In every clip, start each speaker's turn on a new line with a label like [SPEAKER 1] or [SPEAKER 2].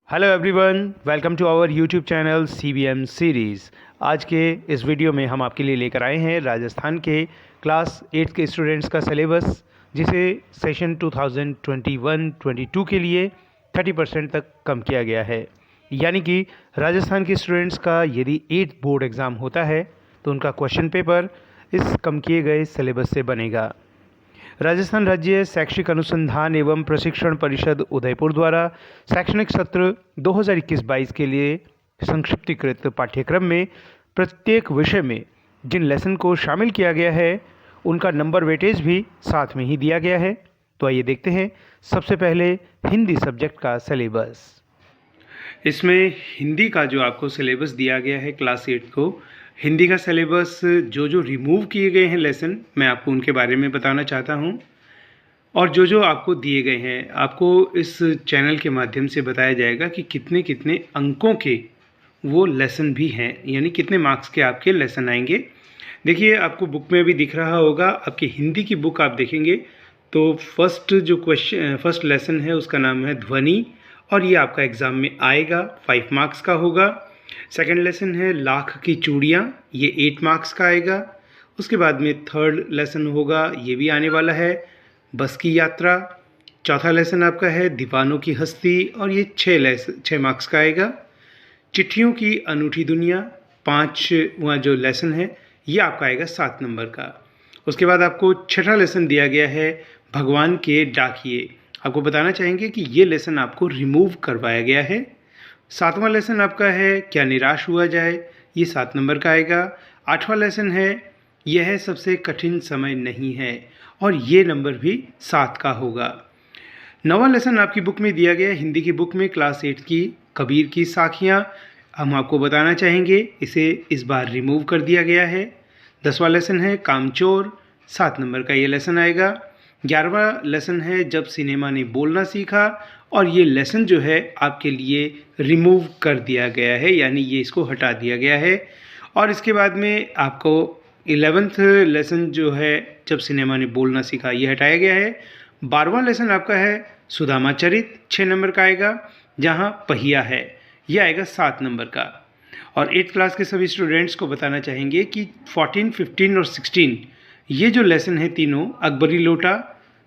[SPEAKER 1] Hello everyone, welcome to our YouTube channel CBM series. आज के इस वीडियो में हम आपके लिए लेकर आए हैं राजस्थान के क्लास 8 के स्टूडेंट्स का सिलेबस, जिसे सेशन 2021-22 के लिए 30% तक कम किया गया है। यानी कि राजस्थान के स्टूडेंट्स का यदि 8 बोर्ड एग्ज़ाम होता है तो उनका क्वेश्चन पेपर इस कम किए गए सिलेबस से बनेगा। राजस्थान राज्य शैक्षिक अनुसंधान एवं प्रशिक्षण परिषद उदयपुर द्वारा शैक्षणिक सत्र 2021-22 के लिए संक्षिप्तीकृत पाठ्यक्रम में प्रत्येक विषय में जिन लेसन को शामिल किया गया है उनका नंबर वेटेज भी साथ में ही दिया गया है। तो आइए देखते हैं सबसे पहले हिंदी सब्जेक्ट का सिलेबस। इसमें हिंदी का जो आपको सिलेबस दिया गया है क्लास 8 को, हिंदी का सिलेबस जो रिमूव किए गए हैं लेसन, मैं आपको उनके बारे में बताना चाहता हूं। और जो आपको दिए गए हैं, आपको इस चैनल के माध्यम से बताया जाएगा कि कितने कितने अंकों के वो लेसन भी हैं, यानी कितने मार्क्स के आपके लेसन आएंगे। देखिए, आपको बुक में भी दिख रहा होगा, आपकी हिंदी की बुक आप देखेंगे तो फर्स्ट लेसन है उसका नाम है ध्वनि, और ये आपका एग्ज़ाम में आएगा, 5 मार्क्स का होगा। सेकंड लेसन है लाख की चूड़ियाँ, ये 8 मार्क्स का आएगा। उसके बाद में थर्ड लेसन होगा, ये भी आने वाला है, बस की यात्रा। चौथा लेसन आपका है दीवानों की हस्ती, और ये 6 मार्क्स का आएगा। चिट्ठियों की अनूठी दुनिया, 5वां जो लेसन है ये आपका आएगा 7 नंबर का। उसके बाद आपको छठा लेसन दिया गया है भगवान के डाकिए। आपको बताना चाहेंगे कि ये लेसन आपको रिमूव करवाया गया है। 7वां लेसन आपका है क्या निराश हुआ जाए, ये 7 नंबर का आएगा। 8वां लेसन है यह सबसे कठिन समय नहीं है, और ये नंबर भी 7 का होगा। 9वां लेसन आपकी बुक में दिया गया है, हिंदी की बुक में क्लास 8 की कबीर की साखियाँ। हम आपको बताना चाहेंगे इसे इस बार रिमूव कर दिया गया है। 10वां लेसन है कामचोर, 7 नंबर का ये लेसन आएगा। 11वां लेसन है जब सिनेमा ने बोलना सीखा, और ये लेसन जो है आपके लिए रिमूव कर दिया गया है, यानी ये इसको हटा दिया गया है। और इसके बाद में आपको 11th लेसन जो है जब सिनेमा ने बोलना सीखा, ये हटाया गया है। 12वां लेसन आपका है सुदामा चरित, 6 नंबर का आएगा। जहाँ पहिया है ये आएगा 7 नंबर का। और 8th क्लास के सभी स्टूडेंट्स को बताना चाहेंगे कि 14, 15 और 16 ये जो लेसन है तीनों, अकबरी लोटा,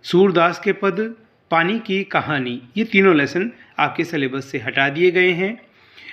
[SPEAKER 1] सूरदास के पद, पानी की कहानी, ये तीनों लेसन आपके सिलेबस से हटा दिए गए हैं।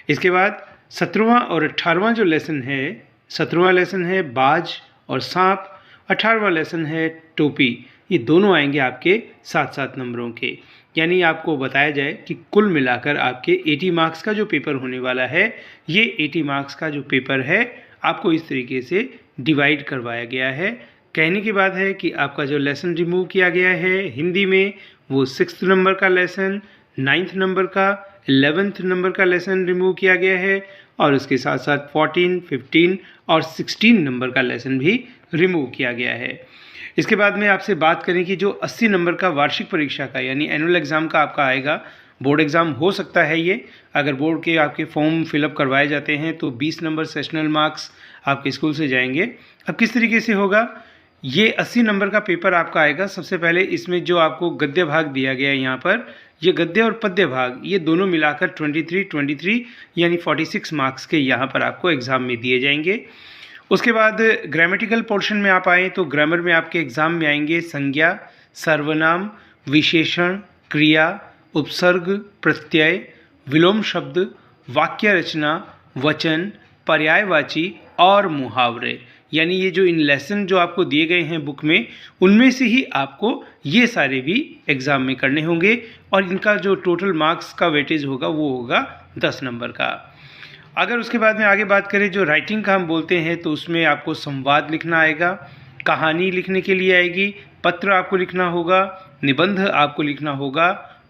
[SPEAKER 1] इसके बाद 17वां और 18वां जो लेसन है, 17वां लेसन है बाज और सांप, 18वां लेसन है टोपी, ये दोनों आएंगे आपके 7-7 नंबरों के। यानी आपको बताया जाए कि कुल मिलाकर आपके 80 मार्क्स का जो पेपर होने वाला है, ये 80 मार्क्स का जो पेपर है आपको इस तरीके से डिवाइड करवाया गया है। कहने की बात है कि आपका जो लेसन रिमूव किया गया है हिंदी में, वो 6th नंबर का लेसन, 9th नंबर का, 11th नंबर का लेसन रिमूव किया गया है, और उसके साथ साथ 14, 15 और 16 नंबर का लेसन भी रिमूव किया गया है। इसके बाद में आपसे बात करें कि जो 80 नंबर का वार्षिक परीक्षा का, यानी एनुअल एग्ज़ाम का आपका आएगा, बोर्ड एग्ज़ाम हो सकता है ये, अगर बोर्ड के आपके फॉर्म फिलअप करवाए जाते हैं तो 20 नंबर सेशनल मार्क्स आपके स्कूल से जाएंगे। अब किस तरीके से होगा, ये 80 नंबर का पेपर आपका आएगा। सबसे पहले इसमें जो आपको गद्य भाग दिया गया है, यहाँ पर ये गद्य और पद्य भाग, ये दोनों मिलाकर 23 यानी 46 मार्क्स के यहाँ पर आपको एग्ज़ाम में दिए जाएंगे। उसके बाद ग्रामेटिकल पोर्शन में आप आएँ तो ग्रामर में आपके एग्ज़ाम में आएंगे संज्ञा, सर्वनाम, विशेषण, क्रिया, उपसर्ग, प्रत्यय, विलोम शब्द, वाक्य रचना, वचन, पर्यायवाची और मुहावरे। यानी ये जो इन लेसन जो आपको दिए गए हैं बुक में, उनमें से ही आपको ये सारे भी एग्ज़ाम में करने होंगे, और इनका जो टोटल मार्क्स का वेटेज होगा वो होगा 10 नंबर का। अगर उसके बाद में आगे बात करें जो राइटिंग का हम बोलते हैं, तो उसमें आपको संवाद लिखना आएगा, कहानी लिखने के लिए आएगी, पत्र आपको लिखना होगा, निबंध आपको लिखना होगा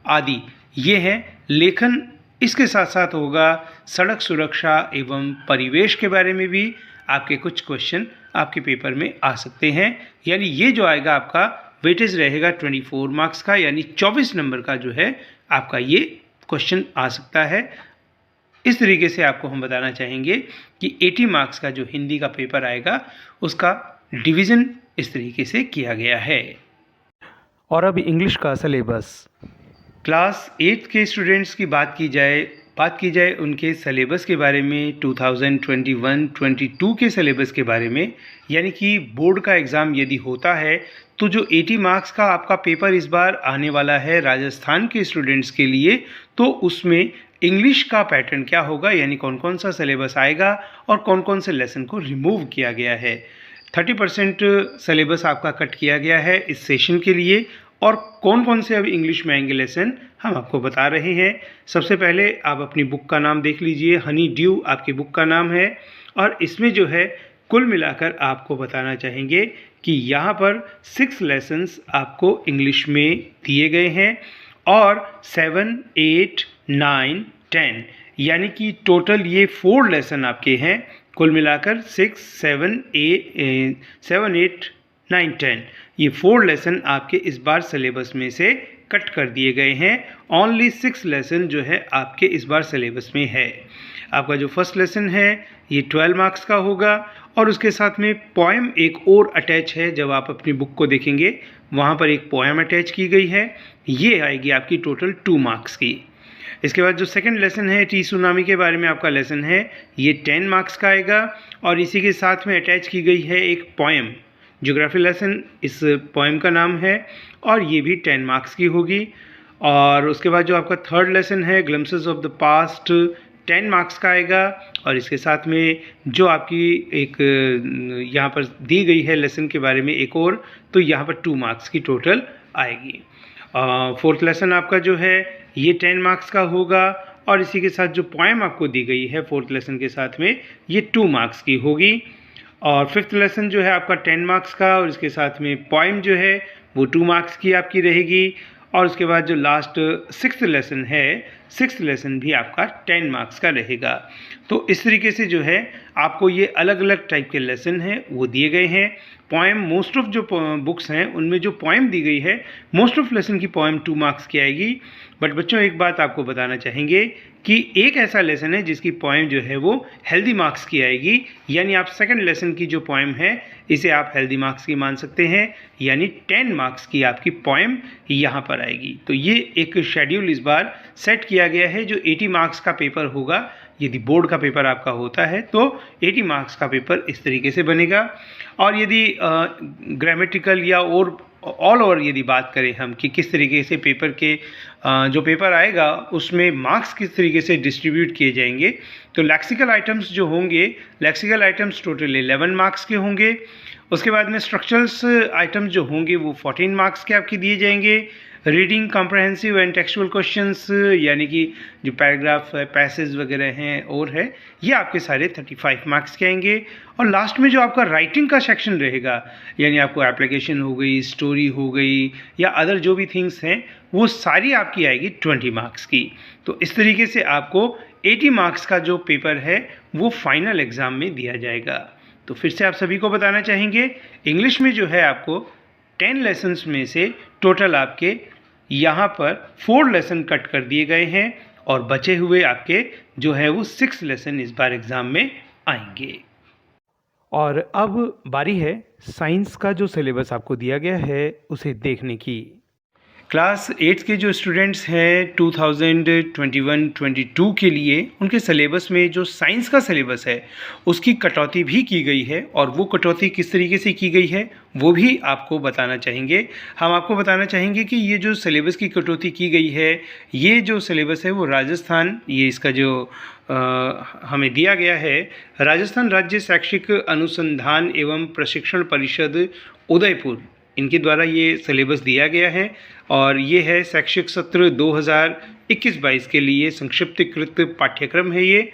[SPEAKER 1] आदि, ये हैं लेखन। इसके साथ साथ होगा सड़क सुरक्षा एवं परिवेश के बारे में भी आपके कुछ क्वेश्चन आपके पेपर में आ सकते हैं। यानी ये जो आएगा आपका वेटेज रहेगा 24 मार्क्स का, यानी 24 नंबर का जो है आपका ये क्वेश्चन आ सकता है। इस तरीके से आपको हम बताना चाहेंगे कि 80 मार्क्स का जो हिंदी का पेपर आएगा उसका डिवीज़न इस तरीके से किया गया है। और अब इंग्लिश का सिलेबस। क्लास 8 के स्टूडेंट्स की बात की जाए बात की जाए उनके सिलेबस के बारे में 2021-22 के सिलेबस के बारे में, यानी कि बोर्ड का एग्ज़ाम यदि होता है तो जो 80 मार्क्स का आपका पेपर इस बार आने वाला है राजस्थान के स्टूडेंट्स के लिए, तो उसमें इंग्लिश का पैटर्न क्या होगा, यानी कौन कौन सा सिलेबस आएगा और कौन कौन से लेसन को रिमूव किया गया है। 30% सिलेबस आपका कट किया गया है इस सेशन के लिए, और कौन कौन से अब इंग्लिश में आएंगे लेसन हम आपको बता रहे हैं। सबसे पहले आप अपनी बुक का नाम देख लीजिए, हनी ड्यू आपकी बुक का नाम है, और इसमें जो है कुल मिलाकर आपको बताना चाहेंगे कि यहाँ पर 6 लेसन्स आपको इंग्लिश में दिए गए हैं, और 7, 8, 9, 10 यानी कि टोटल ये 4 लेसन आपके हैं। कुल मिलाकर 6, 7, 8, 9, 10 ये 4 लेसन आपके इस बार सिलेबस में से कट कर दिए गए हैं। ओनली 6 लेसन जो है आपके इस बार सिलेबस में है। आपका जो फर्स्ट लेसन है ये 12 मार्क्स का होगा, और उसके साथ में पोएम एक और अटैच है। जब आप अपनी बुक को देखेंगे वहाँ पर एक पोएम अटैच की गई है, ये आएगी आपकी टोटल 2 मार्क्स की। इसके बाद जो सेकंड लेसन है टी सुनामी के बारे में आपका लेसन है, ये 10 मार्क्स का आएगा, और इसी के साथ में अटैच की गई है एक पोएम, ज्योग्राफी लेसन इस पोएम का नाम है, और ये भी 10 मार्क्स की होगी। और उसके बाद जो आपका थर्ड लेसन है glimpses of the past, 10 marks का आएगा, और इसके साथ में जो आपकी एक यहाँ पर दी गई है लेसन के बारे में एक और, तो यहाँ पर 2 मार्क्स की टोटल आएगी। फोर्थ लेसन आपका जो है ये 10 मार्क्स का होगा, और इसी के साथ जो पोएम आपको दी गई है फोर्थ लेसन के साथ में ये 2 मार्क्स की होगी। और फिफ्थ लेसन जो है आपका 10 मार्क्स का, और इसके साथ में पोएम जो है वो 2 मार्क्स की आपकी रहेगी। और उसके बाद जो लास्ट सिक्स्थ लेसन है, सिक्स्थ लेसन भी आपका 10 मार्क्स का रहेगा। तो इस तरीके से जो है आपको ये अलग अलग टाइप के लेसन हैं वो दिए गए हैं। पोएम मोस्ट ऑफ जो बुक्स हैं उनमें जो पोएम दी गई है, मोस्ट ऑफ लेसन की पोएम 2 मार्क्स की आएगी। बट बच्चों एक बात आपको बताना चाहेंगे कि एक ऐसा लेसन है जिसकी पोएम जो है वो हेल्दी मार्क्स की आएगी, यानी आप सेकंड लेसन की जो पोएम है इसे आप हेल्दी मार्क्स की मान सकते हैं, यानी 10 मार्क्स की आपकी पोएम यहाँ पर आएगी। तो ये एक शेड्यूल इस बार सेट किया गया है। जो 80 मार्क्स का पेपर होगा, यदि बोर्ड का पेपर आपका होता है तो 80 मार्क्स का पेपर इस तरीके से बनेगा। और यदि ग्रामेटिकल या और ऑल ओवर यदि बात करें हम कि किस तरीके से पेपर के जो पेपर आएगा उसमें मार्क्स किस तरीके से डिस्ट्रीब्यूट किए जाएंगे, तो लेक्सिकल आइटम्स जो होंगे, लेक्सिकल आइटम्स टोटल 11 मार्क्स के होंगे। उसके बाद में स्ट्रक्चरल्स आइटम्स जो होंगे वो 14 मार्क्स के आपके दिए जाएंगे। Reading comprehensive and textual questions, यानी कि जो पैराग्राफ है, पैसेज वगैरह हैं और है, ये आपके सारे 35 मार्क्स के आएंगे। और लास्ट में जो आपका राइटिंग का सेक्शन रहेगा, यानी आपको एप्लीकेशन हो गई, स्टोरी हो गई, या अदर जो भी थिंग्स हैं वो सारी आपकी आएगी 20 मार्क्स की। तो इस तरीके से आपको 80 मार्क्स का जो पेपर है वो फाइनल एग्ज़ाम में दिया जाएगा। तो फिर से आप सभी को बताना चाहेंगे, इंग्लिश में जो है आपको 10 लेसन्स में से टोटल आपके यहाँ पर 4 लेसन कट कर दिए गए हैं, और बचे हुए आपके जो है वो 6 लेसन इस बार एग्ज़ाम में आएंगे। और अब बारी है साइंस का जो सिलेबस आपको दिया गया है उसे देखने की। क्लास 8 के जो स्टूडेंट्स हैं 2021-22 के लिए उनके सिलेबस में जो साइंस का सिलेबस है उसकी कटौती भी की गई है, और वो कटौती किस तरीके से की गई है वो भी आपको बताना चाहेंगे। हम आपको बताना चाहेंगे कि ये जो सिलेबस की कटौती की गई है, ये जो सिलेबस है वो राजस्थान, ये इसका जो हमें दिया गया है, राजस्थान राज्य शैक्षिक अनुसंधान एवं प्रशिक्षण परिषद उदयपुर, इनके द्वारा ये सिलेबस दिया गया है। और ये है शैक्षिक सत्र 2021-22 के लिए संक्षिप्तीकृत पाठ्यक्रम है। ये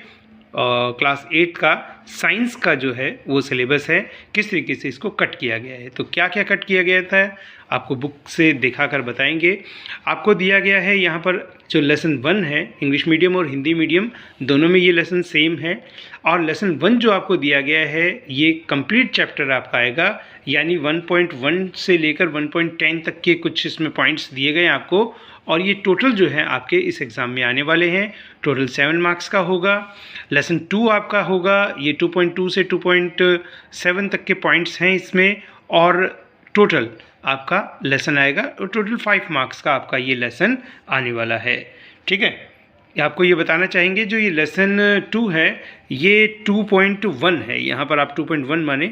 [SPEAKER 1] क्लास 8 का साइंस का जो है वो सिलेबस है, किस तरीके से इसको कट किया गया है। तो क्या क्या कट किया गया था आपको बुक से दिखाकर बताएंगे। आपको दिया गया है यहाँ पर जो लेसन 1 है, इंग्लिश मीडियम और हिंदी मीडियम दोनों में ये लेसन सेम है। और लेसन 1 जो आपको दिया गया है ये कंप्लीट चैप्टर आपका आएगा, यानी 1.1 से लेकर 1.10 तक के कुछ इसमें पॉइंट्स दिए गए हैं आपको। और ये टोटल जो है आपके इस एग्ज़ाम में आने वाले हैं, टोटल 7 मार्क्स का होगा। लेसन 2 आपका होगा, ये 2.2 से 2.7 तक के पॉइंट्स हैं इसमें, और टोटल आपका लेसन आएगा, और टोटल 5 मार्क्स का आपका ये लेसन आने वाला है। ठीक है, आपको ये बताना चाहेंगे जो ये लेसन 2 है ये 2.1 है, यहाँ पर आप 2.1 माने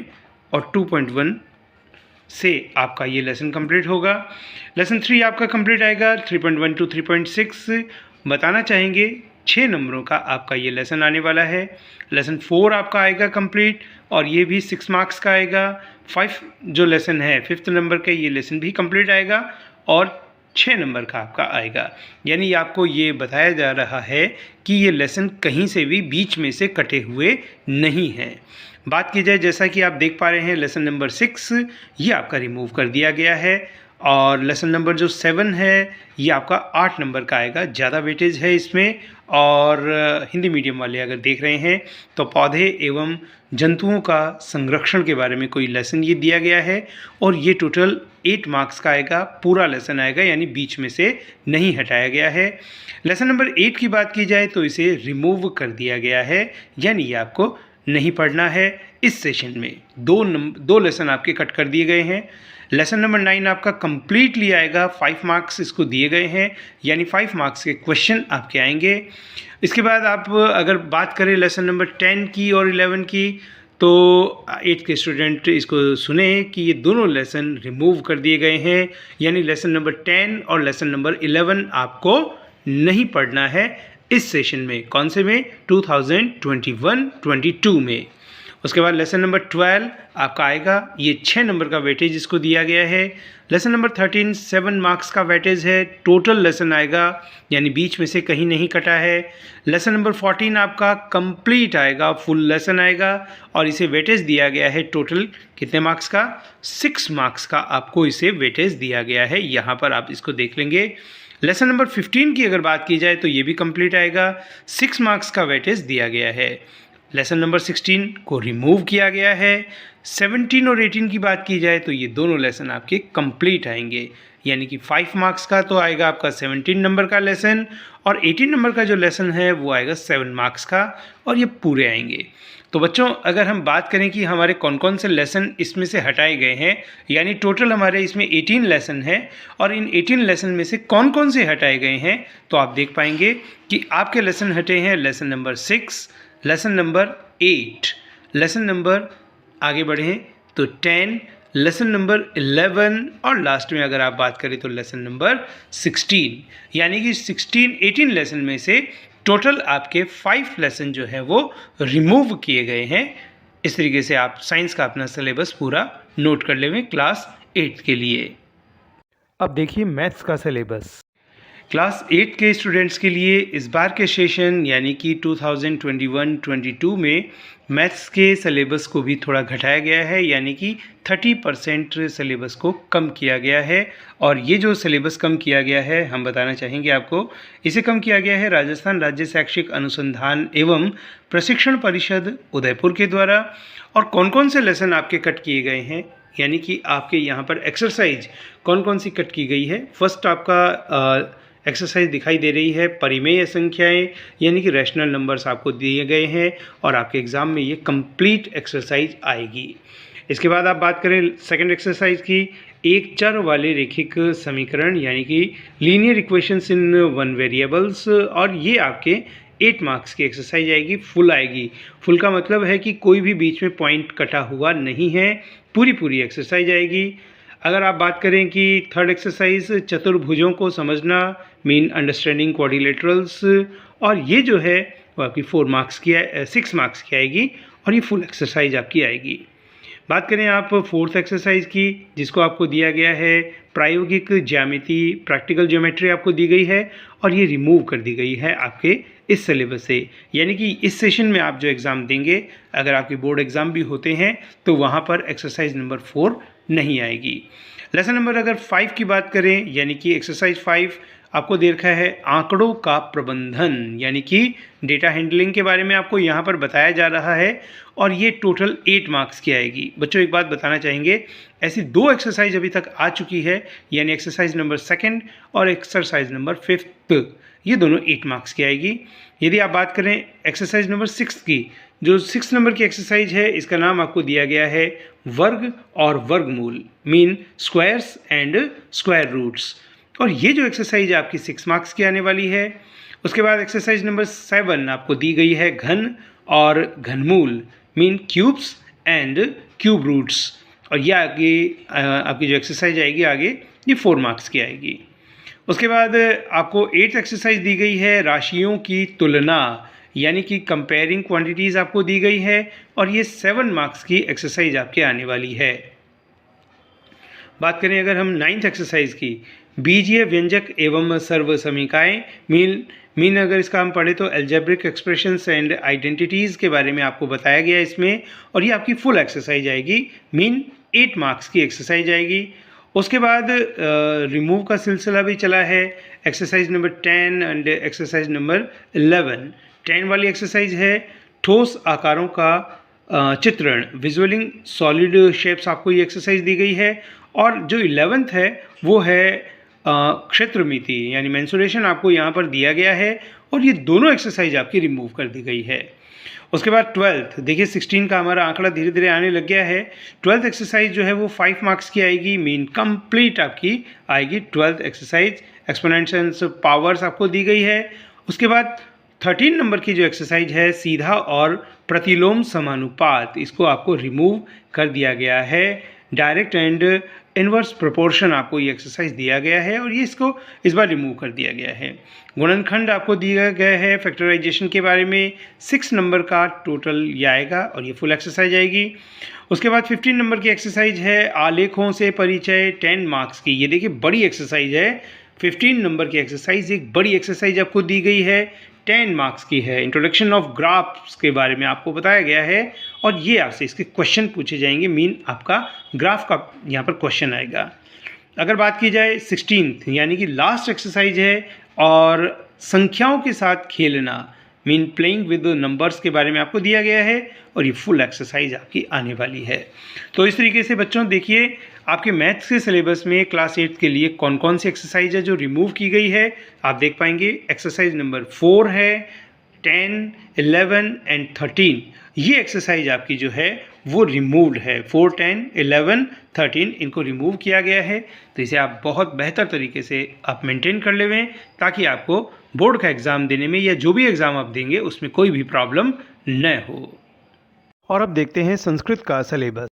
[SPEAKER 1] और 2.1 से आपका ये लेसन कंप्लीट होगा। लेसन 3 आपका कंप्लीट आएगा 3.1 to 3.6। बताना चाहेंगे 6 नंबरों का आपका ये लेसन आने वाला है। लेसन 4 आपका आएगा कंप्लीट और ये भी 6 मार्क्स का आएगा। 5 जो लेसन है 5th नंबर का ये लेसन भी कंप्लीट आएगा और 6 नंबर का आपका आएगा। यानी आपको ये बताया जा रहा है कि ये लेसन कहीं से भी बीच में से कटे हुए नहीं हैं। बात की जाए जैसा कि आप देख पा रहे हैं लेसन नंबर 6 ये आपका रिमूव कर दिया गया है और लेसन नंबर जो 7 है ये आपका 8 नंबर का आएगा। ज़्यादा वेटेज है इसमें। और हिंदी मीडियम वाले अगर देख रहे हैं तो पौधे एवं जंतुओं का संरक्षण के बारे में कोई लेसन ये दिया गया है और ये टोटल 8 मार्क्स का आएगा। पूरा लेसन आएगा यानी बीच में से नहीं हटाया गया है। लेसन नंबर 8 की बात की जाए तो इसे रिमूव कर दिया गया है यानी ये आपको नहीं पढ़ना है। इस सेशन में दो लेसन आपके कट कर दिए गए हैं। लेसन नंबर 9 आपका कंप्लीटली आएगा। 5 मार्क्स इसको दिए गए हैं यानी 5 मार्क्स के क्वेश्चन आपके आएंगे। इसके बाद आप अगर बात करें लेसन नंबर 10 की और 11 की तो 8 के स्टूडेंट इसको सुने कि ये दोनों लेसन रिमूव कर दिए गए हैं यानी लेसन नंबर 10 और लेसन नंबर 11 आपको नहीं पढ़ना है इस सेशन में। कौन से में? 2021-22 में। उसके बाद लेसन नंबर 12 आपका आएगा। ये 6 नंबर का वेटेज इसको दिया गया है। लेसन नंबर 13 7 मार्क्स का वेटेज है। टोटल लेसन आएगा यानी बीच में से कहीं नहीं कटा है। लेसन नंबर 14 आपका कंप्लीट आएगा, फुल लेसन आएगा और इसे वेटेज दिया गया है टोटल कितने मार्क्स का? 6 मार्क्स का आपको इसे वेटेज दिया गया है। यहाँ पर आप इसको देख लेंगे। लेसन नंबर 15 की अगर बात की जाए तो ये भी कंप्लीट आएगा। 6 मार्क्स का वेटेज दिया गया है। लेसन नंबर 16 को रिमूव किया गया है। 17 और 18 की बात की जाए तो ये दोनों लेसन आपके कंप्लीट आएंगे यानी कि 5 मार्क्स का तो आएगा आपका 17 नंबर का लेसन और 18 नंबर का जो लेसन है वो आएगा 7 मार्क्स का और ये पूरे आएंगे। तो बच्चों अगर हम बात करें कि हमारे कौन कौन से लेसन इसमें से हटाए गए हैं यानी टोटल हमारे इसमें 18 लेसन है और इन 18 लेसन में से कौन कौन से हटाए गए हैं तो आप देख पाएंगे कि आपके लेसन हटे हैं lesson number 6, lesson number 8, lesson number आगे बढ़ें तो 10, लेसन नंबर 11 और लास्ट में अगर आप बात करें तो लेसन नंबर 16 यानी कि 18 लेसन में से टोटल आपके 5 लेसन जो है वो रिमूव किए गए हैं। इस तरीके से आप साइंस का अपना सिलेबस पूरा नोट कर लेंगे क्लास 8 के लिए। अब देखिए मैथ्स का सिलेबस। क्लास 8 के स्टूडेंट्स के लिए इस बार के सेशन यानी कि 2021-22 में मैथ्स के सिलेबस को भी थोड़ा घटाया गया है यानी कि 30% सिलेबस को कम किया गया है। और ये जो सिलेबस कम किया गया है हम बताना चाहेंगे आपको, इसे कम किया गया है राजस्थान राज्य शैक्षिक अनुसंधान एवं प्रशिक्षण परिषद उदयपुर के द्वारा। और कौन कौन से लेसन आपके कट किए गए हैं यानी कि आपके यहाँ पर एक्सरसाइज कौन कौन सी कट की गई है। फर्स्ट आपका एक्सरसाइज दिखाई दे रही है परिमेय संख्याएं यानी कि रैशनल नंबर्स आपको दिए गए हैं और आपके एग्ज़ाम में ये कंप्लीट एक्सरसाइज आएगी। इसके बाद आप बात करें सेकंड एक्सरसाइज की, एक चर वाले रेखिक समीकरण यानी कि लीनियर इक्वेशंस इन 1 वेरिएबल्स और ये आपके 8 मार्क्स की एक्सरसाइज आएगी। फुल आएगी। फुल का मतलब है कि कोई भी बीच में पॉइंट कटा हुआ नहीं है, पूरी एक्सरसाइज आएगी। अगर आप बात करें कि थर्ड एक्सरसाइज चतुर्भुजों को समझना मीन अंडरस्टैंडिंग क्वाड्रिलेटरल्स और ये जो है वो आपकी 6 मार्क्स की आएगी और ये फुल एक्सरसाइज आपकी आएगी। बात करें आप फोर्थ एक्सरसाइज की जिसको आपको दिया गया है प्रायोगिक ज्यामिति, प्रैक्टिकल ज्योमेट्री आपको दी गई है और ये रिमूव कर दी गई है आपके इस सिलेबस से। यानी कि इस सेशन में आप जो एग्ज़ाम देंगे अगर आपके बोर्ड एग्ज़ाम भी होते हैं तो वहाँ पर एक्सरसाइज नंबर 4 नहीं आएगी। लेसन नंबर अगर 5 की बात करें यानी कि एक्सरसाइज 5 आपको दे रखा है आंकड़ों का प्रबंधन यानी कि डेटा हैंडलिंग के बारे में आपको यहाँ पर बताया जा रहा है और ये टोटल 8 मार्क्स की आएगी। बच्चों एक बात बताना चाहेंगे, ऐसी 2 एक्सरसाइज अभी तक आ चुकी है यानी एक्सरसाइज नंबर 2 और एक्सरसाइज नंबर 5, ये दोनों 8 मार्क्स की आएगी। यदि आप बात करें एक्सरसाइज नंबर 6 की, जो 6 नंबर की एक्सरसाइज है इसका नाम आपको दिया गया है वर्ग और वर्गमूल mean squares and square roots और ये जो एक्सरसाइज आपकी 6 मार्क्स की आने वाली है। उसके बाद एक्सरसाइज नंबर 7 आपको दी गई है घन और घनमूल mean cubes and cube roots, और ये आगे आपकी जो एक्सरसाइज आएगी आगे ये 4 मार्क्स की आएगी। उसके बाद आपको 8th एक्सरसाइज दी गई है राशियों की तुलना, यानी कि कंपेयरिंग क्वांटिटीज़ आपको दी गई है, और ये 7 मार्क्स की एक्सरसाइज आपके आने वाली है। बात करें अगर हम 9th एक्सरसाइज की, बीजीय व्यंजक एवं सर्वसमीकाएँ मीन अगर इसका हम पढ़े तो एल्जेब्रिक एक्सप्रेशंस एंड आइडेंटिटीज़ के बारे में आपको बताया गया है इसमें, और ये आपकी फुल एक्सरसाइज आएगी मीन 8 मार्क्स की एक्सरसाइज आएगी। उसके बाद रिमूव का सिलसिला भी चला है, exercise number 10 and exercise number 11। 10 वाली एक्सरसाइज है ठोस आकारों का चित्रण, विजुअलिंग सॉलिड शेप्स, आपको ये एक्सरसाइज दी गई है। और जो 11th है वो है क्षेत्रमिति यानी मेंसुरेशन आपको यहाँ पर दिया गया है, और ये दोनों एक्सरसाइज आपकी रिमूव कर दी गई है। उसके बाद 12th, देखिए 16 का हमारा आंकड़ा धीरे धीरे आने लग गया है। 12th एक्सरसाइज जो है वो 5 मार्क्स की आएगी, मीन कंप्लीट आपकी आएगी 12th एक्सरसाइज। एक्सपोनेंशियल पावर्स आपको दी गई है। उसके बाद 13 नंबर की जो एक्सरसाइज है सीधा और प्रतिलोम समानुपात, इसको आपको रिमूव कर दिया गया है। डायरेक्ट एंड इनवर्स प्रोपोर्शन आपको ये एक्सरसाइज दिया गया है, और ये इसको इस बार रिमूव कर दिया गया है। गुणनखंड आपको दिया गया है फैक्टराइजेशन के बारे में, 6 नंबर का टोटल ये आएगा, और ये फुल एक्सरसाइज आएगी। उसके बाद 15 नंबर की एक्सरसाइज है आलेखों से परिचय, 10 मार्क्स की। ये देखिए बड़ी एक्सरसाइज है, 15 नंबर की एक्सरसाइज, एक बड़ी एक्सरसाइज आपको दी गई है, 10 मार्क्स की है। इंट्रोडक्शन ऑफ ग्राफ्स के बारे में आपको बताया गया है, और ये आपसे इसके क्वेश्चन पूछे जाएंगे, मीन आपका ग्राफ का यहाँ पर क्वेश्चन आएगा। अगर बात की जाए 16th यानी कि लास्ट एक्सरसाइज है, और संख्याओं के साथ खेलना मीन प्लेइंग विद नंबर्स के बारे में आपको दिया गया है, और ये फुल एक्सरसाइज आपकी आने वाली है। तो इस तरीके से बच्चों देखिए आपके मैथ्स के सिलेबस में क्लास 8 के लिए कौन कौन सी एक्सरसाइज है जो रिमूव की गई है, आप देख पाएंगे। एक्सरसाइज नंबर 4 है, 10, 11 एंड 13, ये एक्सरसाइज आपकी जो है वो रिमूव्ड है। 4, 10, 11, 13 इनको रिमूव किया गया है। तो इसे आप बहुत बेहतर तरीके से आप मेंटेन कर लेवें, ताकि आपको बोर्ड का एग्ज़ाम देने में या जो भी एग्ज़ाम आप देंगे उसमें कोई भी प्रॉब्लम न हो। और अब देखते हैं संस्कृत का सिलेबस।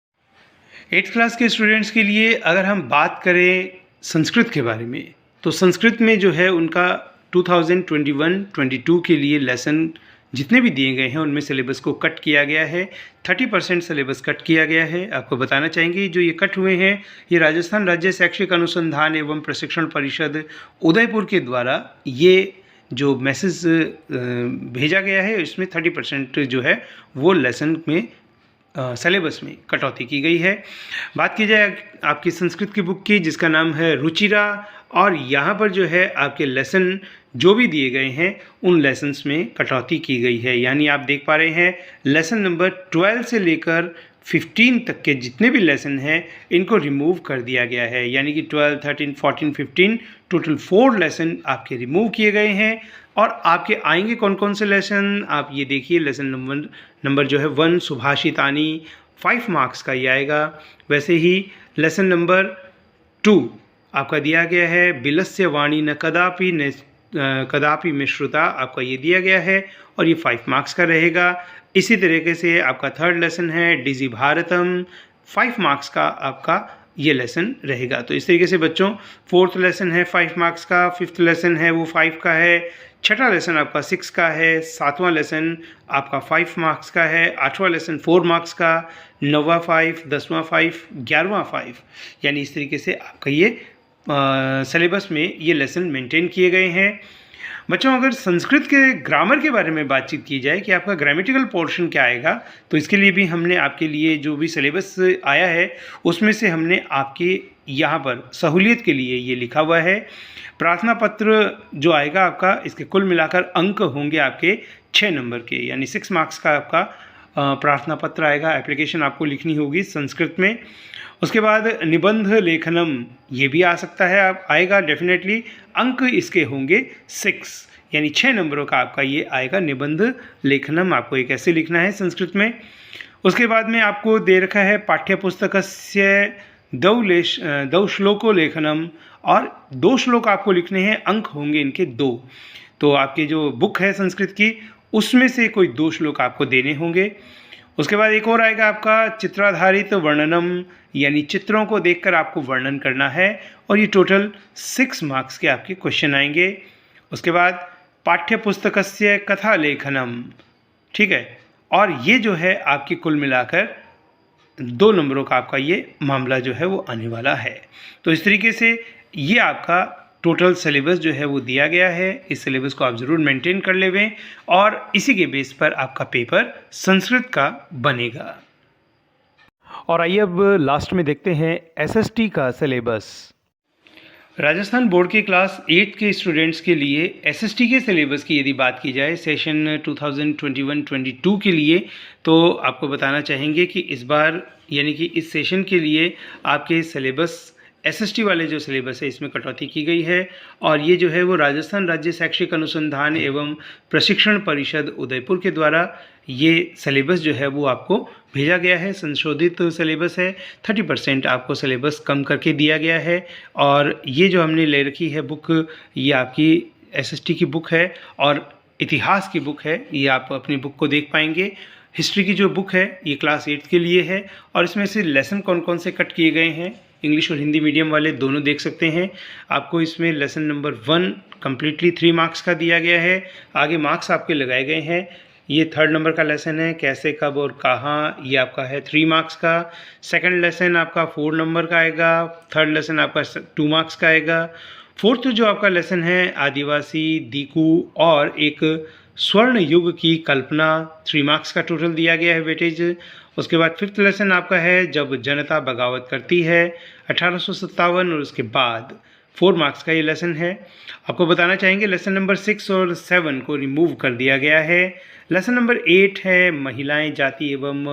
[SPEAKER 1] 8th क्लास के स्टूडेंट्स के लिए अगर हम बात करें संस्कृत के बारे में, तो संस्कृत में जो है उनका 2021-22 के लिए लेसन जितने भी दिए गए हैं उनमें सिलेबस को कट किया गया है। 30% सिलेबस कट किया गया है। आपको बताना चाहेंगे जो ये कट हुए हैं ये राजस्थान राज्य शैक्षिक अनुसंधान एवं प्रशिक्षण परिषद उदयपुर के द्वारा ये जो मैसेज भेजा गया है, इसमें 30% जो है वो लेसन में सिलेबस में कटौती की गई है। बात की जाए आपकी संस्कृत की बुक की, जिसका नाम है रुचिरा, और यहाँ पर जो है आपके लेसन जो भी दिए गए हैं उन लेसन्स में कटौती की गई है। यानी आप देख पा रहे हैं लेसन नंबर 12 से लेकर 15 तक के जितने भी लेसन हैं इनको रिमूव कर दिया गया है। यानी कि 12, 13, 14, 15 टोटल 4 लेसन आपके रिमूव किए गए हैं। और आपके आएंगे कौन कौन से लेसन, आप ये देखिए। लेसन नंबर जो है 1 सुभाषितानी, 5 मार्क्स का ये आएगा। वैसे ही लेसन नंबर 2 आपका दिया गया है बिलस्य वाणी न कदापि मिश्रुता, आपका ये दिया गया है, और ये 5 मार्क्स का रहेगा। इसी तरीके से आपका 3rd लेसन है डिजी भारतम, 5 मार्क्स का आपका ये लेसन रहेगा। तो इस तरीके से बच्चों 4th लेसन है 5 मार्क्स का, 5th लेसन है वो 5 का है, 6ठा लेसन आपका 6 का है, 7वां लेसन आपका 5 मार्क्स का है, 8वां लेसन 4 मार्क्स का, 9वां 5, 10वां 5, 11वां 5। यानी इस तरीके से आपका ये सिलेबस में ये लेसन मेंटेन किए गए हैं। बच्चों अगर संस्कृत के ग्रामर के बारे में बातचीत की जाए कि आपका ग्रामेटिकल पोर्शन क्या आएगा, तो इसके लिए भी हमने आपके लिए जो भी सिलेबस आया है उसमें से हमने आपके यहाँ पर सहूलियत के लिए ये लिखा हुआ है। प्रार्थना पत्र जो आएगा आपका, इसके कुल मिलाकर अंक होंगे आपके 6 नंबर के, यानी 6 मार्क्स का आपका प्रार्थना पत्र आएगा। एप्लीकेशन आपको लिखनी होगी संस्कृत में। उसके बाद निबंध लेखनम ये भी आ सकता है, आप आएगा डेफिनेटली। अंक इसके होंगे 6, यानी 6 नंबरों का आपका ये आएगा निबंध लेखनम। आपको ये कैसे लिखना है संस्कृत में। उसके बाद में आपको दे रखा है पाठ्य पुस्तकस्य 2 श्लोको लेखनम, और 2 श्लोक आपको लिखने हैं, अंक होंगे इनके 2। तो आपके जो बुक है संस्कृत की उसमें से कोई 2 श्लोक आपको देने होंगे। उसके बाद एक और आएगा आपका चित्राधारित वर्णनम, यानी चित्रों को देखकर आपको वर्णन करना है, और ये टोटल 6 मार्क्स के आपके क्वेश्चन आएंगे। उसके बाद पाठ्य पुस्तकस्य कथा लेखनम, ठीक है, और ये जो है आपकी कुल मिलाकर 2 नंबरों का आपका ये मामला जो है वो आने वाला है। तो इस तरीके से ये आपका टोटल सिलेबस जो है वो दिया गया है। इस सिलेबस को आप ज़रूर मेंटेन कर लेवें और इसी के बेस पर आपका पेपर संस्कृत का बनेगा। और आइए अब लास्ट में देखते हैं एसएसटी का सिलेबस। राजस्थान बोर्ड के क्लास 8 के स्टूडेंट्स के लिए एसएसटी के सिलेबस की यदि बात की जाए सेशन 2021-22 के लिए, तो आपको बताना चाहेंगे कि इस बार यानी कि इस सेशन के लिए आपके सिलेबस एसएसटी वाले जो सिलेबस है इसमें कटौती की गई है। और ये जो है वो राजस्थान राज्य शैक्षिक अनुसंधान एवं प्रशिक्षण परिषद उदयपुर के द्वारा ये सिलेबस जो है वो आपको भेजा गया है। संशोधित सिलेबस है, 30% आपको सिलेबस कम करके दिया गया है। और ये जो हमने ले रखी है बुक, ये आपकी एसएसटी की बुक है और इतिहास की बुक है। ये आप अपनी बुक को देख पाएंगे। हिस्ट्री की जो बुक है ये क्लास 8 के लिए है और इसमें से लेसन कौन कौन से कट किए गए हैं, इंग्लिश और हिंदी मीडियम वाले दोनों देख सकते हैं। आपको इसमें लेसन नंबर 1 कम्प्लीटली 3 मार्क्स का दिया गया है। आगे मार्क्स आपके लगाए गए हैं। ये 3rd नंबर का लेसन है, कैसे कब और कहाँ, ये आपका है 3 मार्क्स का। 2nd लेसन आपका 4 नंबर का आएगा। 3rd लेसन आपका 2 मार्क्स का आएगा। 4th जो आपका लेसन है आदिवासी, दीकू और एक स्वर्ण युग की कल्पना, 3 मार्क्स का टोटल दिया गया है वेटेज। उसके बाद 5th लेसन आपका है जब जनता बगावत करती है, 1857, और उसके बाद 4 मार्क्स का ये लेसन है। आपको बताना चाहेंगे लेसन नंबर 6 और 7 को रिमूव कर दिया गया है। लेसन नंबर 8 है महिलाएं, जाति एवं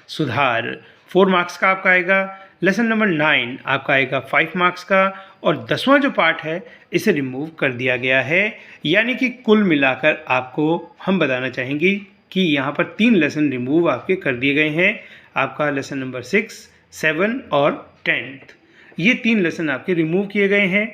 [SPEAKER 1] सुधार, 4 मार्क्स का आपका आएगा। लेसन नंबर 9 आपका आएगा 5 मार्क्स का, और 10वां जो पार्ट है इसे रिमूव कर दिया गया है। यानी कि कुल मिलाकर आपको हम बताना चाहेंगे कि यहाँ पर 3 लेसन रिमूव आपके कर दिए गए हैं। आपका लेसन नंबर 6, 7 और 10th, ये 3 लेसन आपके रिमूव किए गए हैं।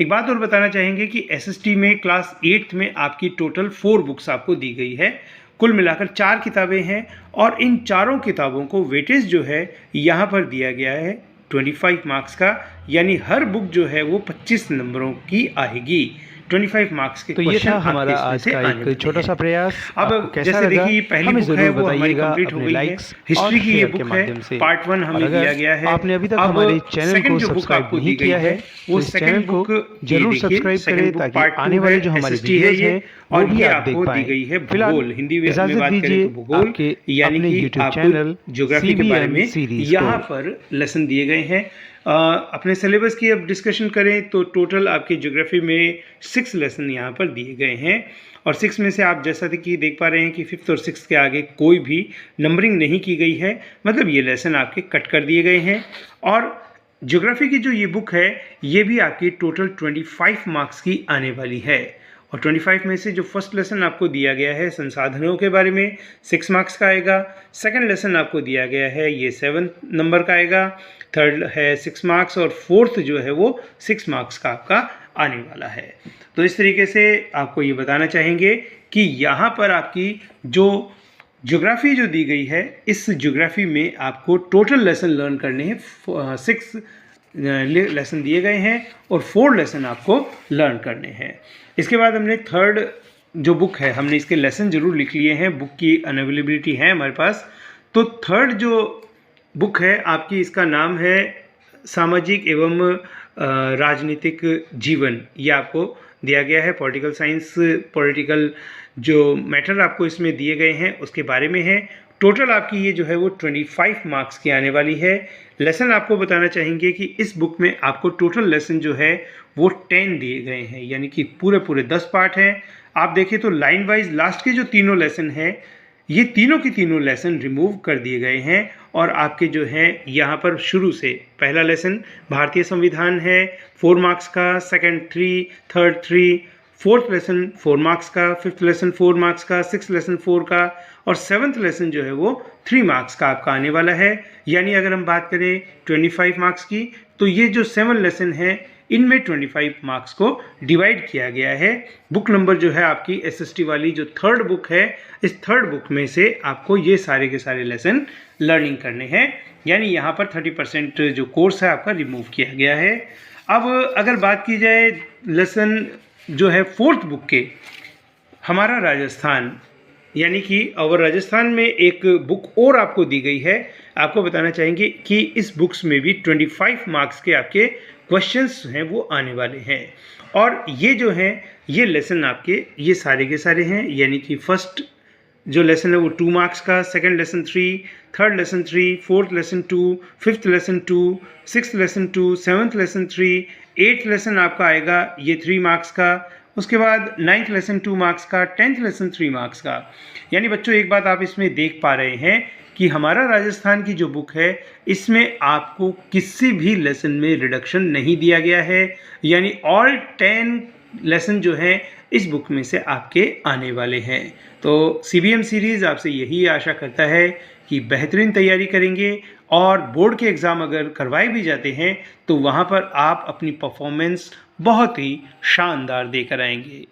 [SPEAKER 1] एक बात और बताना चाहेंगे कि एसएसटी में क्लास 8 में आपकी टोटल 4 बुक्स आपको दी गई है। कुल मिलाकर 4 किताबें हैं और इन चारों किताबों को वेटेज जो है यहाँ पर दिया गया है 25 मार्क्स का, यानी हर बुक जो है वो 25 नंबरों की आएगी। 25 मार्क्स के
[SPEAKER 2] तो ये था हमारा आज का एक छोटा सा प्रयास।
[SPEAKER 1] अब जैसे देखिए पहली बुक है वो हमारी कंप्लीट हो गई है, हिस्ट्री की ये बुक है, पार्ट 1 हमें दिया गया है।
[SPEAKER 2] आपने अभी तक हमारे चैनल को सब्सक्राइब नहीं किया है वो सेकंड बुक जरूर सब्सक्राइब करें ताकि आने वाले जो हमारी वीडियोस हैं वो भी आप देख पाएं।
[SPEAKER 1] फिलहाल हिंदी में बात करें तो भूगोल, यानी कि
[SPEAKER 2] यूट्यूब चैनल
[SPEAKER 1] ज्योग्राफी के बारे में यहाँ पर लेसन दिए गए हैं। अपने सिलेबस की अब डिस्कशन करें तो टोटल आपके ज्योग्राफी में 6 लेसन यहाँ पर दिए गए हैं और 6 में से आप जैसा कि देख पा रहे हैं कि 5th और 6th के आगे कोई भी नंबरिंग नहीं की गई है, मतलब ये लेसन आपके कट कर दिए गए हैं। और ज्योग्राफी की जो ये बुक है ये भी आपकी टोटल 25 मार्क्स की आने वाली है। और 25 में से जो फर्स्ट लेसन आपको दिया गया है संसाधनों के बारे में 6 मार्क्स का आएगा। सेकंड लेसन आपको दिया गया है ये 7 नंबर का आएगा। 3rd है 6 मार्क्स और 4th जो है वो 6 मार्क्स का आपका आने वाला है। तो इस तरीके से आपको ये बताना चाहेंगे कि यहाँ पर आपकी जो ज्योग्राफी जो दी गई है इस ज्योग्राफी में आपको टोटल लेसन लर्न करने हैं। 6 लेसन दिए गए हैं और 4 लेसन आपको लर्न करने हैं। इसके बाद हमने 3rd जो बुक है हमने इसके लेसन जरूर लिख लिए हैं, बुक की अनअवेलेबिलिटी है हमारे पास। तो 3rd जो बुक है आपकी, इसका नाम है सामाजिक एवं राजनीतिक जीवन, ये आपको दिया गया है। पॉलिटिकल साइंस, पॉलिटिकल जो मैटर आपको इसमें दिए गए हैं उसके बारे में है। टोटल आपकी ये जो है वो 25 मार्क्स की आने वाली है। लेसन आपको बताना चाहेंगे कि इस बुक में आपको टोटल लेसन जो है वो 10 दिए गए हैं, यानी कि पूरे 10 पार्ट हैं। आप देखें तो लाइन वाइज लास्ट के जो तीनों लेसन हैं ये तीनों की तीनों लेसन रिमूव कर दिए गए हैं और आपके जो हैं यहाँ पर शुरू से पहला लेसन भारतीय संविधान है 4 मार्क्स का, second 3, third 3, 4th lesson 4 marks का, 5th लेसन 4 मार्क्स का, 6th लेसन 4 का और 7th लेसन जो है वो 3 मार्क्स का आपका आने वाला है। यानी अगर हम बात करें 25 मार्क्स की तो ये जो 7 लेसन है
[SPEAKER 2] इनमें 25 मार्क्स को डिवाइड किया गया है। बुक नंबर जो है आपकी SST वाली जो थर्ड बुक है, इस थर्ड बुक में से आपको ये सारे के सारे लेसन लर्निंग करने हैं, यानी यहाँ पर 30% जो कोर्स है आपका रिमूव किया गया है। अब अगर बात की जाए लेसन जो है फोर्थ बुक के, हमारा राजस्थान, यानी कि और राजस्थान में एक बुक और आपको दी गई है। आपको बताना चाहेंगे कि इस बुक्स में भी 25 मार्क्स के आपके क्वेश्चंस हैं वो आने वाले हैं। और ये जो हैं ये लेसन आपके ये सारे के सारे हैं, यानी कि फर्स्ट जो लेसन है वो 2 मार्क्स का, second lesson 3, third lesson 3, fourth lesson 2, fifth lesson 2, sixth lesson 2, seventh lesson 3, eighth lesson आपका आएगा ये 3 मार्क्स का, उसके बाद 9th लेसन 2 मार्क्स का, 10th लेसन 3 मार्क्स का। यानी बच्चों एक बात आप इसमें देख पा रहे हैं कि हमारा राजस्थान की जो बुक है इसमें आपको किसी भी लेसन में रिडक्शन नहीं दिया गया है, यानी ऑल 10 लेसन जो है इस बुक में से आपके आने वाले हैं। तो CBM सीरीज़ आपसे यही आशा करता है कि बेहतरीन तैयारी करेंगे और बोर्ड के एग्ज़ाम अगर करवाए भी जाते हैं तो वहाँ पर आप अपनी परफॉर्मेंस बहुत ही शानदार देकर आएंगे।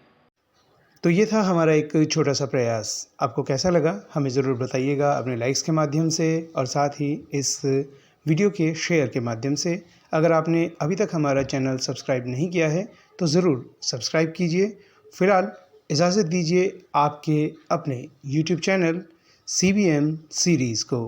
[SPEAKER 1] तो ये था हमारा एक छोटा सा प्रयास। आपको कैसा लगा हमें ज़रूर बताइएगा अपने लाइक्स के माध्यम से और साथ ही इस वीडियो के शेयर के माध्यम से। अगर आपने अभी तक हमारा चैनल सब्सक्राइब नहीं किया है तो ज़रूर सब्सक्राइब कीजिए। फ़िलहाल इजाज़त दीजिए आपके अपने YouTube चैनल CBM सीरीज़ को।